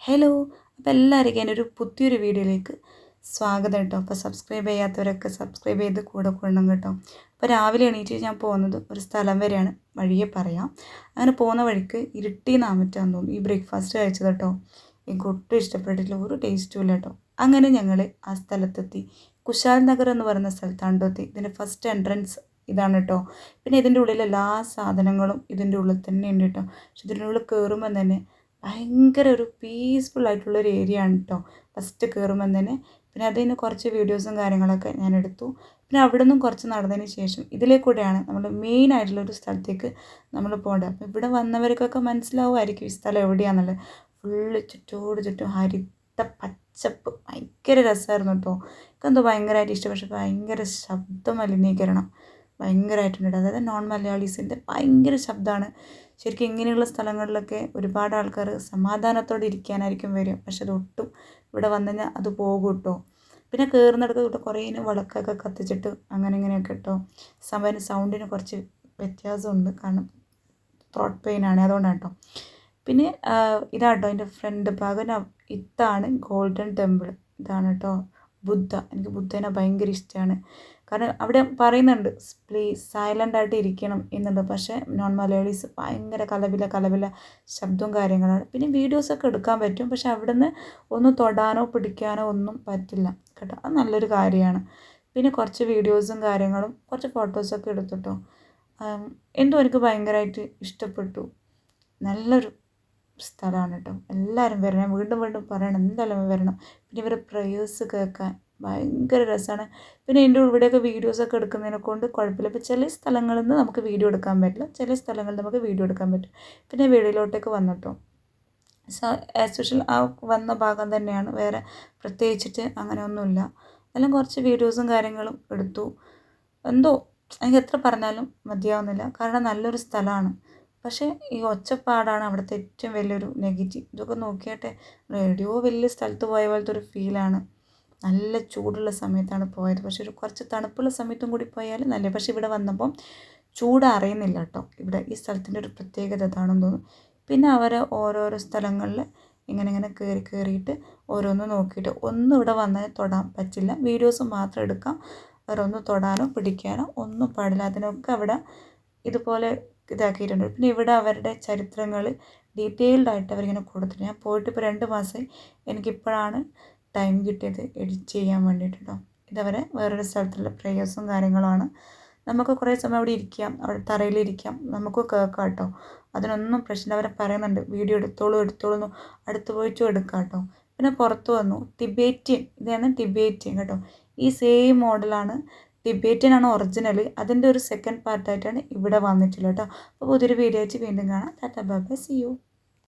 Hello, അപ്പോൾ എല്ലാവർക്കും എൻ്റെ ഒരു പുതിയൊരു വീഡിയോയിലേക്ക് സ്വാഗതം കേട്ടോ. അപ്പോൾ സബ്സ്ക്രൈബ് ചെയ്യാത്തവരൊക്കെ സബ്സ്ക്രൈബ് ചെയ്ത് കൂടെ കൊള്ളണം കേട്ടോ. അപ്പോൾ രാവിലെ എണീറ്റ് ഞാൻ പോകുന്നത് ഒരു സ്ഥലം വരെയാണ്, വഴിയെ പറയാം. അങ്ങനെ പോകുന്ന വഴിക്ക് ഇരുട്ടി നാമറ്റാന്ന് തോന്നുന്നു ഈ ബ്രേക്ക്ഫാസ്റ്റ് കഴിച്ചത് കേട്ടോ. എനിക്ക് ഒട്ടും ഇഷ്ടപ്പെട്ടിട്ടില്ല, ഒരു ടേസ്റ്റും ഇല്ല കേട്ടോ. അങ്ങനെ ഞങ്ങൾ ആ സ്ഥലത്തെത്തി. കുശാൽ നഗർ എന്ന് പറയുന്ന സ്ഥലത്താണ് കേട്ടോ എത്തി. ഇതിൻ്റെ ഫസ്റ്റ് എൻട്രൻസ് ഇതാണ് കേട്ടോ. പിന്നെ ഇതിൻ്റെ ഉള്ളിൽ എല്ലാ സാധനങ്ങളും ഇതിൻ്റെ ഉള്ളിൽ തന്നെ ഉണ്ട് കേട്ടോ. പക്ഷെ ഇതിൻ്റെ ഉള്ളിൽ കയറുമ്പോൾ തന്നെ ഭയങ്കര ഒരു പീസ്ഫുൾ ആയിട്ടുള്ളൊരു ഏരിയ ആണ് കേട്ടോ. ഫസ്റ്റ് കയറുമ്പം തന്നെ പിന്നെ അതിന് കുറച്ച് വീഡിയോസും കാര്യങ്ങളൊക്കെ ഞാൻ എടുത്തു. പിന്നെ അവിടെ നിന്നും കുറച്ച് നടന്നതിന് ശേഷം ഇതിലേ കൂടെയാണ് നമ്മൾ മെയിൻ ആയിട്ടുള്ളൊരു സ്ഥലത്തേക്ക് നമ്മൾ പോകേണ്ടത്. അപ്പോൾ ഇവിടെ വന്നവർക്കൊക്കെ മനസ്സിലാവുമായിരിക്കും ഈ സ്ഥലം എവിടെയാണെന്നുള്ളത്. ഫുള്ള് ചുറ്റോട് ചുറ്റും ഹരിത പച്ചപ്പ്, ഭയങ്കര രസമായിരുന്നു കേട്ടോ. എനിക്കെന്തോ ഭയങ്കരമായിട്ട് ഇഷ്ടം. പക്ഷേ ഭയങ്കര ശബ്ദ മലിനീകരണം ഭയങ്കരമായിട്ടുണ്ട്. അതായത് നോൺ മലയാളീസിൻ്റെ ഭയങ്കര ശബ്ദമാണ്. ശരിക്കും ഇങ്ങനെയുള്ള സ്ഥലങ്ങളിലൊക്കെ ഒരുപാട് ആൾക്കാർ സമാധാനത്തോടെ ഇരിക്കാനായിരിക്കും വരും. പക്ഷെ അതൊട്ടും ഇവിടെ വന്നു കഴിഞ്ഞാൽ അത് പോകും കേട്ടോ. പിന്നെ കയറുന്നിടത്ത് തൊട്ട് കുറേ വിളക്കൊക്കെ കത്തിച്ചിട്ട് അങ്ങനെ ഇങ്ങനെയൊക്കെ കേട്ടോ. സൗണ്ടിന് കുറച്ച് വ്യത്യാസമുണ്ട്, കാരണം ത്രോട്ട് പെയിൻ ആണ്, അതുകൊണ്ടാണ് കേട്ടോ. പിന്നെ ഇതാട്ടോ എൻ്റെ ഫ്രണ്ട് ഭാഗം. ഇതാണ് ഗോൾഡൻ ടെമ്പിൾ, ഇതാണ് കേട്ടോ ബുദ്ധ. എനിക്ക് ബുദ്ധനെ ഭയങ്കര ഇഷ്ടമാണ്. കാരണം അവിടെ പറയുന്നുണ്ട് പ്ലീസ് സൈലൻ്റ് ആയിട്ട് ഇരിക്കണം എന്നുണ്ട്. പക്ഷേ നോൺ മലയാളീസ് ഭയങ്കര കലപില ശബ്ദവും കാര്യങ്ങളാണ്. പിന്നെ വീഡിയോസൊക്കെ എടുക്കാൻ പറ്റും, പക്ഷെ അവിടെ നിന്ന് ഒന്ന് തൊടാനോ പിടിക്കാനോ ഒന്നും പറ്റില്ല കേട്ടോ. അത് നല്ലൊരു കാര്യമാണ്. പിന്നെ കുറച്ച് വീഡിയോസും കാര്യങ്ങളും കുറച്ച് ഫോട്ടോസൊക്കെ എടുത്തിട്ടോ. എന്തോ എനിക്ക് ഭയങ്കരമായിട്ട് ഇഷ്ടപ്പെട്ടു. നല്ലൊരു സ്ഥലമാണ് കേട്ടോ. എല്ലാവരും വരണം, വീണ്ടും വീണ്ടും പറയണം, എന്തായാലും വരണം. പിന്നെ ഇവരെ പ്രേയേഴ്സ് കേൾക്കാൻ ഭയങ്കര രസമാണ്. പിന്നെ എൻ്റെ ഇവിടെയൊക്കെ വീഡിയോസൊക്കെ എടുക്കുന്നതിനെ കൊണ്ട് കുഴപ്പമില്ല. ഇപ്പോൾ ചില സ്ഥലങ്ങളിൽ നിന്ന് നമുക്ക് വീഡിയോ എടുക്കാൻ പറ്റില്ല, ചില സ്ഥലങ്ങളിൽ നമുക്ക് വീഡിയോ എടുക്കാൻ പറ്റും. പിന്നെ വെളിയിലോട്ടേക്ക് വന്നിട്ടോ. ആസ് യൂഷ്വൽ ആ വന്ന ഭാഗം തന്നെയാണ്, വേറെ പ്രത്യേകിച്ചിട്ട് അങ്ങനെ ഒന്നുമില്ല. എല്ലാം കുറച്ച് വീഡിയോസും കാര്യങ്ങളും എടുത്തു. എന്തോ എനിക്ക് എത്ര പറഞ്ഞാലും മതിയാവുന്നില്ല, കാരണം നല്ലൊരു സ്ഥലമാണ്. പക്ഷേ ഈ ഒച്ചപ്പാടാണ് അവിടുത്തെ ഏറ്റവും വലിയൊരു നെഗറ്റീവ്. ഇതൊക്കെ നോക്കിയാട്ടെ, എവിടെയോ വലിയ സ്ഥലത്ത് പോയ പോലത്തെ ഒരു ഫീലാണ്. നല്ല ചൂടുള്ള സമയത്താണ് പോയത്. പക്ഷെ ഒരു കുറച്ച് തണുപ്പുള്ള സമയത്തും കൂടി പോയാൽ നല്ല. പക്ഷെ ഇവിടെ വന്നപ്പം ചൂട് അറിയുന്നില്ല കേട്ടോ. ഇവിടെ ഈ സ്ഥലത്തിൻ്റെ ഒരു പ്രത്യേകത അതാണെന്ന് തോന്നുന്നു. പിന്നെ അവർ ഓരോരോ സ്ഥലങ്ങളിൽ ഇങ്ങനെ കയറിയിട്ട് ഓരോന്ന് നോക്കിയിട്ട് ഒന്നും ഇവിടെ വന്നാൽ തൊടാൻ പറ്റില്ല. വീഡിയോസ് മാത്രം എടുക്കാം, വേറെ ഒന്നും തൊടാനോ പിടിക്കാനോ ഒന്നും പാടില്ല. അതിനൊക്കെ അവിടെ ഇതുപോലെ ഇതാക്കിയിട്ടുണ്ട്. പിന്നെ ഇവിടെ അവരുടെ ചരിത്രങ്ങൾ ഡീറ്റെയിൽഡായിട്ട് അവരിങ്ങനെ കൊടുത്തിട്ടുണ്ട്. ഞാൻ പോയിട്ട് ഇപ്പോൾ 2 മാസമായി. എനിക്കിപ്പോഴാണ് ടൈം കിട്ടിയത് എഡിറ്റ് ചെയ്യാൻ വേണ്ടിയിട്ട് കേട്ടോ. ഇതവരെ വേറൊരു സ്ഥലത്തുള്ള പ്രേയേഴ്സും കാര്യങ്ങളുമാണ്. നമുക്ക് കുറേ സമയം അവിടെ ഇരിക്കാം, അവിടെ തറയിലിരിക്കാം, നമുക്ക് കേൾക്കാം കേട്ടോ. അതിനൊന്നും പ്രശ്നമില്ല. അവരെ പറയുന്നുണ്ട് വീഡിയോ എടുത്തോളൂ എന്ന്, അടുത്ത് പോയിട്ടും എടുക്കാം കേട്ടോ. പിന്നെ പുറത്ത് വന്നു ടിബേറ്റിയൻ, ഇതാണ് ടിബേറ്റിയൻ കേട്ടോ. ഈ സെയിം മോഡലാണ്, ടിബേറ്റിയൻ ആണ് ഒറിജിനൽ. അതിൻ്റെ ഒരു സെക്കൻഡ് പാർട്ടായിട്ടാണ് ഇവിടെ വന്നിട്ടുള്ളത് കേട്ടോ. അപ്പോൾ പുതിയൊരു വീഡിയോ ആയിട്ട് വീണ്ടും കാണാം. Tata bye bye, see U.